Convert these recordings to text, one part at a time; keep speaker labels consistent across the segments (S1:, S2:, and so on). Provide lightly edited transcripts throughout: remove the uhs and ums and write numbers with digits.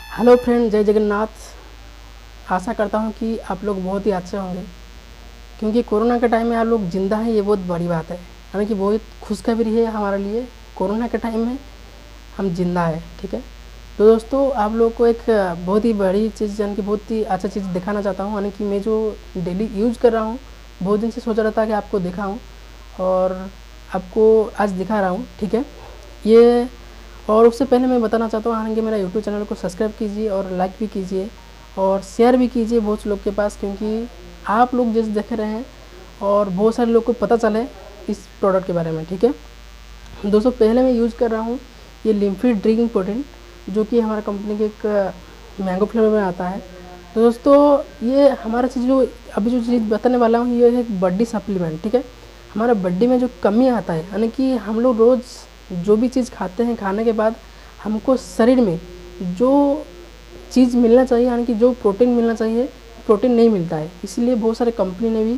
S1: Hello friend, जय जगन्नाथ। आशा करता हूँ कि आप लोग बहुत ही अच्छे होंगे, क्योंकि कोरोना के टाइम में आप लोग ज़िंदा हैं, ये बहुत बड़ी बात है। यानी कि बहुत खुशखबरी है हमारे लिए। कोरोना के टाइम में हम ज़िंदा हैं, ठीक है। तो दोस्तों, आप लोग को एक बहुत ही बड़ी चीज़, यानी कि बहुत ही अच्छा चीज़ दिखाना चाहता हूँ। यानी कि मैं जो डेली यूज़ कर रहा हूँ, बहुत दिन से सोच रहा था कि आपको दिखाऊँ, और आपको आज दिखा रहा हूँ, ठीक है। ये और उससे पहले मैं बताना चाहता हूँ, हालांकि मेरा यूट्यूब चैनल को सब्सक्राइब कीजिए और लाइक भी कीजिए और शेयर भी कीजिए बहुत से लोग के पास, क्योंकि आप लोग जैसे देख रहे हैं और बहुत सारे लोग को पता चले इस प्रोडक्ट के बारे में, ठीक है। दोस्तों, पहले मैं यूज़ कर रहा हूँ ये लिम्फी ड्रिंकिंग प्रोटीन, जो कि हमारा कंपनी के एक मैंगो फ्लेवर में आता है। तो दोस्तों, ये हमारा चीज़ जो अभी जो चीज़ बताने वाला हूँ, ये है एक बॉडी सप्लीमेंट, ठीक है। हमारा बॉडी में जो कमी आता है, यानी कि हम लोग रोज़ जो भी चीज़ खाते हैं, खाने के बाद हमको शरीर में जो चीज़ मिलना चाहिए, यानी कि जो प्रोटीन मिलना चाहिए, प्रोटीन नहीं मिलता है। इसीलिए बहुत सारे कंपनी ने भी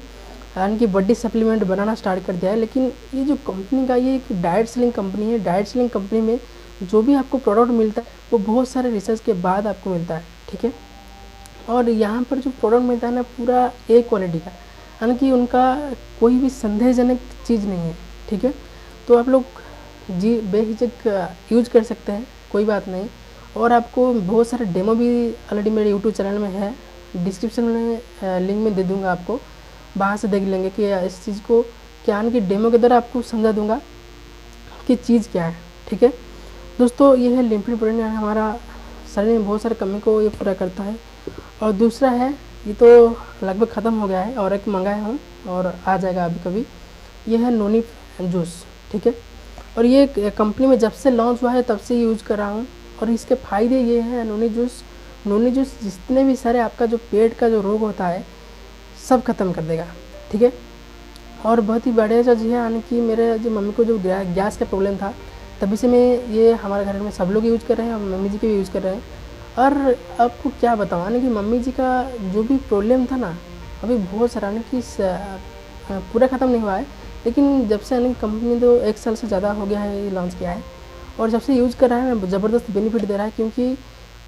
S1: यानी कि बॉडी सप्लीमेंट बनाना स्टार्ट कर दिया है। लेकिन ये जो कंपनी का ये एक डाइट सेलिंग कंपनी है। डाइट सेलिंग कंपनी में जो भी आपको प्रोडक्ट मिलता है वो बहुत सारे रिसर्च के बाद आपको मिलता है, ठीक है। और यहाँ पर जो प्रोडक्ट मिलता है ना, पूरा ए क्वालिटी का, यानी कि उनका कोई भी संदेहजनक चीज़ नहीं है, ठीक है। तो आप लोग जी बेहिचक यूज कर सकते हैं, कोई बात नहीं। और आपको बहुत सारे डेमो भी ऑलरेडी मेरे यूट्यूब चैनल में है, डिस्क्रिप्शन में लिंक में दे दूँगा आपको, वहाँ से देख लेंगे कि इस चीज़ को क्या, यानी कि डेमो के द्वारा आपको समझा दूँगा कि चीज़ क्या है, ठीक है। दोस्तों, ये है लिम्फी प्रोटीन, हमारा शरीर में बहुत सारे कमी को ये पूरा करता है। और दूसरा है, ये तो लगभग ख़त्म हो गया है और एक मंगाया हूँ और आ जाएगा अभी कभी, ये है नोनी जूस, ठीक है। और ये कंपनी में जब से लॉन्च हुआ है तब से यूज़ कर रहा हूँ। और इसके फ़ायदे ये हैं, नोनी जूस जितने भी सारे आपका जो पेट का जो रोग होता है सब ख़त्म कर देगा, ठीक है। और बहुत ही बढ़िया चीज़ है, यानी कि मेरे जो मम्मी को जो गैस का प्रॉब्लम था, तभी से मैं ये हमारे घर में सब लोग यूज़ कर रहे हैं और मम्मी जी के भी यूज़ कर रहे हैं। और आपको क्या बताऊँ, यानी कि मम्मी जी का जो भी प्रॉब्लम था ना, अभी बहुत सारा, यानी कि पूरा ख़त्म नहीं हुआ है, लेकिन जब से यानी कंपनी तो 1 साल से ज़्यादा हो गया है ये लॉन्च किया है, और जब से यूज़ कर रहा है ना, ज़बरदस्त बेनिफिट दे रहा है। क्योंकि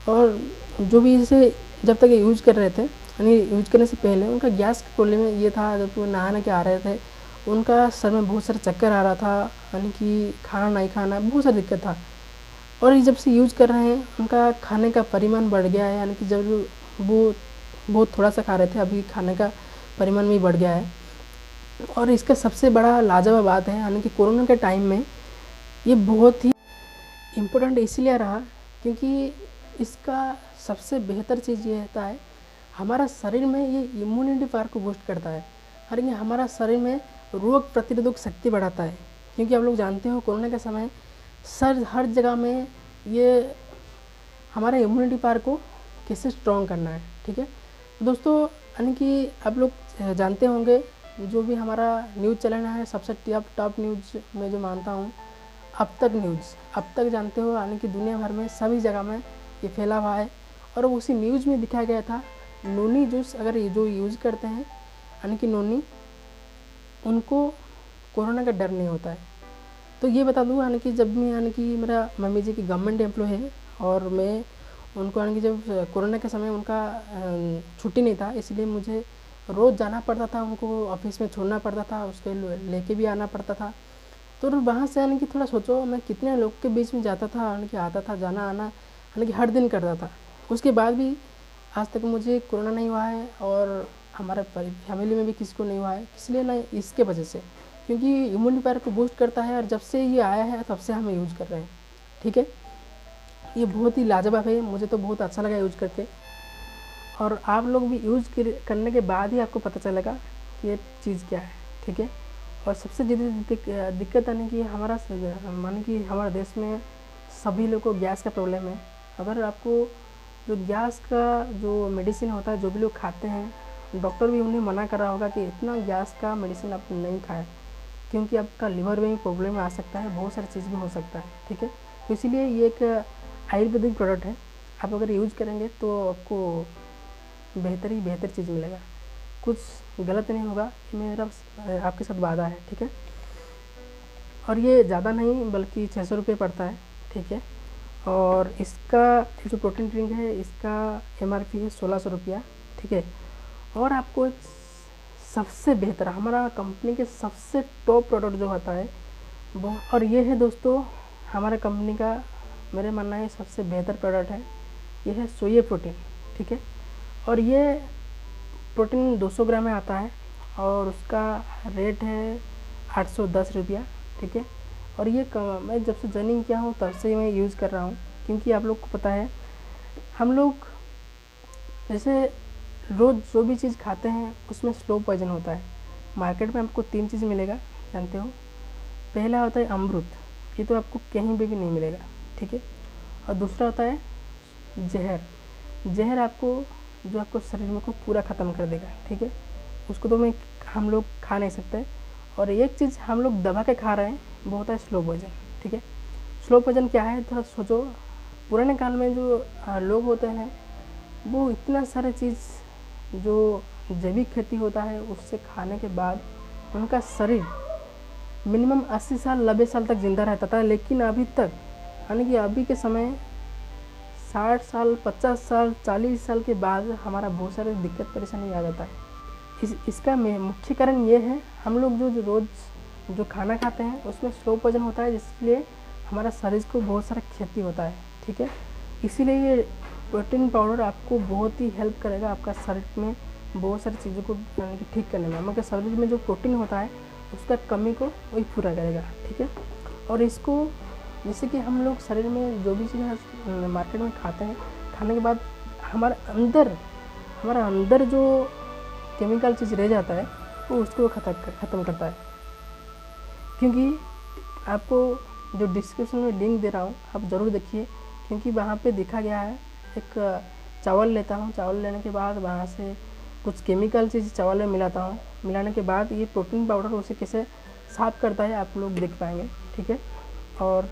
S1: और जो भी इसे जब तक ये यूज़ कर रहे थे, यानी यूज़ करने से पहले उनका गैस का प्रॉब्लम ये था, जब वो नहाने के आ रहे थे उनका सर में बहुत सारा चक्कर आ रहा था, यानी कि खाना नहीं खाना, बहुत सारी दिक्कत था। और ये जब से यूज़ कर रहे हैं उनका खाने का परिमाण बढ़ गया है, यानी कि जब वो बहुत थोड़ा सा खा रहे थे, अभी खाने का परिमाण भी बढ़ गया है। और इसका सबसे बड़ा लाजवाब बात है, यानी कि कोरोना के टाइम में ये बहुत ही इम्पोर्टेंट इसीलिए रहा, क्योंकि इसका सबसे बेहतर चीज़ ये रहता है, हमारा शरीर में ये इम्यूनिटी पावर को बूस्ट करता है, और ये हमारा शरीर में रोग प्रतिरोधक शक्ति बढ़ाता है। क्योंकि आप लोग जानते हो कोरोना के समय हर जगह में ये हमारे इम्यूनिटी पावर को कैसे स्ट्रॉन्ग करना है, ठीक है। दोस्तों, यानी कि आप लोग जानते होंगे, जो भी हमारा न्यूज़ चैनल है सबसे टॉप न्यूज़ मैं जो मानता हूँ, अब तक न्यूज़, अब तक जानते हो, यानी कि दुनिया भर में सभी जगह में ये फैला हुआ है। और उसी न्यूज़ में दिखाया गया था, नोनी जूस अगर ये जो यूज़ करते हैं, यानी कि नोनी, उनको कोरोना का डर नहीं होता है। तो ये बता दूँ, यानी कि जब मैं, यानी कि मेरा मम्मी जी की गवर्नमेंट एम्प्लॉय है, और मैं उनको, यानी कि जब कोरोना के समय उनका छुट्टी नहीं था, इसलिए मुझे रोज़ जाना पड़ता था, उनको ऑफिस में छोड़ना पड़ता था, उसके लेके भी आना पड़ता था। तो वहाँ से, यानी कि थोड़ा सोचो, मैं कितने लोग के बीच में जाता था, यानी कि आता था, जाना आना, यानी कि हर दिन करता था। उसके बाद भी आज तक मुझे कोरोना नहीं हुआ है, और हमारे फैमिली में भी किसी को नहीं हुआ है। इसलिए ना, इसके वजह से, क्योंकि इम्यूनिटी पावर को बूस्ट करता है, और जब से ये आया है तब से हम यूज़ कर रहे हैं, ठीक है। ये बहुत ही लाजवाब है, मुझे तो बहुत अच्छा लगा यूज़ करके। और आप लोग भी यूज़ करने के बाद ही आपको पता चलेगा कि ये चीज़ क्या है, ठीक है। और सबसे ज़्यादा दिक्कत यानी कि मान कि हमारे देश में सभी लोग को गैस का प्रॉब्लम है। अगर आपको जो गैस का जो मेडिसिन होता है, जो भी लोग खाते हैं, डॉक्टर भी उन्हें मना कर रहा होगा कि इतना गैस का मेडिसिन आप नहीं खाएं, क्योंकि आपका लिवर में भी प्रॉब्लम आ सकता है, बहुत सारी चीज़ भी हो सकता है, ठीक है। तो इसीलिए ये एक आयुर्वेदिक प्रोडक्ट है, आप अगर यूज़ करेंगे तो आपको बेहतर चीज़ मिलेगा, कुछ गलत नहीं होगा, मेरा आपके साथ वादा है, ठीक है। और ये ज़्यादा नहीं बल्कि 600 रुपये पड़ता है, ठीक है। और इसका जो प्रोटीन ड्रिंक है इसका MRP है 1600 रुपया, ठीक है। और आपको एक सबसे बेहतर हमारा कंपनी के सबसे टॉप प्रोडक्ट जो होता है वो, और ये है दोस्तों हमारे कंपनी का, मेरे मानना है सबसे बेहतर प्रोडक्ट है, ये है सोया प्रोटीन, ठीक है। और ये प्रोटीन 200 ग्राम में आता है और उसका रेट है 810 रुपया, ठीक है। और ये मैं जब से जर्निंग किया हूँ तब से मैं यूज़ कर रहा हूँ, क्योंकि आप लोग को पता है हम लोग जैसे रोज़ जो भी चीज़ खाते हैं उसमें स्लो पॉइजन होता है। मार्केट में आपको 3 चीज़ मिलेगा, जानते हो। पहला होता है अमृत, ये तो आपको कहीं पे भी नहीं मिलेगा, ठीक है। और दूसरा होता है जहर, जहर आपको जो आपको शरीर में को पूरा ख़त्म कर देगा, ठीक है। उसको तो हम लोग खा नहीं सकते। और एक चीज़ हम लोग दबा के खा रहे हैं वो होता है स्लो पॉइजन, ठीक है। स्लो पॉइजन क्या है, थोड़ा सोचो। पुराने काल में जो लोग होते हैं वो इतना सारे चीज़ जो जैविक खेती होता है उससे खाने के बाद उनका शरीर मिनिमम 80 साल 90 साल तक ज़िंदा रहता था। लेकिन अभी तक, यानी कि अभी के समय 60 साल 50 साल 40 साल के बाद हमारा बहुत सारे दिक्कत परेशानी आ जाता है। इसका मुख्य कारण ये है, हम लोग जो रोज़ जो खाना खाते हैं उसमें स्लो पॉइजन होता है, जिसलिए हमारा शरीर को बहुत सारा क्षति होता है, ठीक है। इसीलिए ये प्रोटीन पाउडर आपको बहुत ही हेल्प करेगा आपका शरीर में बहुत सारी चीज़ों को यानी कि ठीक करने में। हमारे शरीर में जो प्रोटीन होता है उसका कमी को वही पूरा करेगा, ठीक है। और इसको जैसे कि हम लोग शरीर में जो भी चीज़ें मार्केट में खाते हैं, खाने के बाद हमारा अंदर जो केमिकल चीज़ रह जाता है वो उसको ख़त्म करता है। क्योंकि आपको जो डिस्क्रिप्शन में लिंक दे रहा हूँ आप ज़रूर देखिए, क्योंकि वहाँ पे दिखा गया है। एक चावल लेता हूँ, चावल लेने के बाद वहाँ से कुछ केमिकल चीज़ चावल में मिलाता हूँ, मिलाने के बाद ये प्रोटीन पाउडर उसे कैसे साफ़ करता है आप लोग देख पाएंगे, ठीक है। और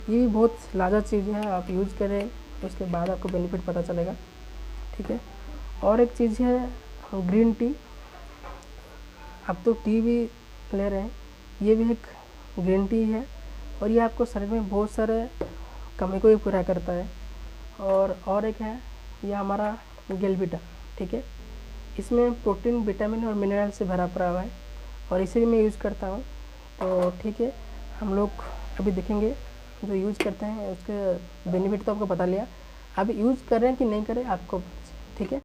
S1: ये भी बहुत लाजवाब चीज़ है, आप यूज़ करें उसके बाद आपको बेनिफिट पता चलेगा, ठीक है। और एक चीज़ है ग्रीन टी, आप तो टी भी ले रहे हैं, ये भी एक ग्रीन टी है और ये आपको शरीर में बहुत सारे कमी को भी पूरा करता है। और एक है ये हमारा गेलविटा, ठीक है। इसमें प्रोटीन विटामिन और मिनरल से भरा पड़ा हुआ है और इसे भी मैं यूज़ करता हूँ। तो ठीक है, हम लोग अभी देखेंगे जो यूज़ करते हैं उसके बेनिफिट तो आपको पता लिया, अभी यूज़ कर रहे हैं कि नहीं करें आपको, ठीक है।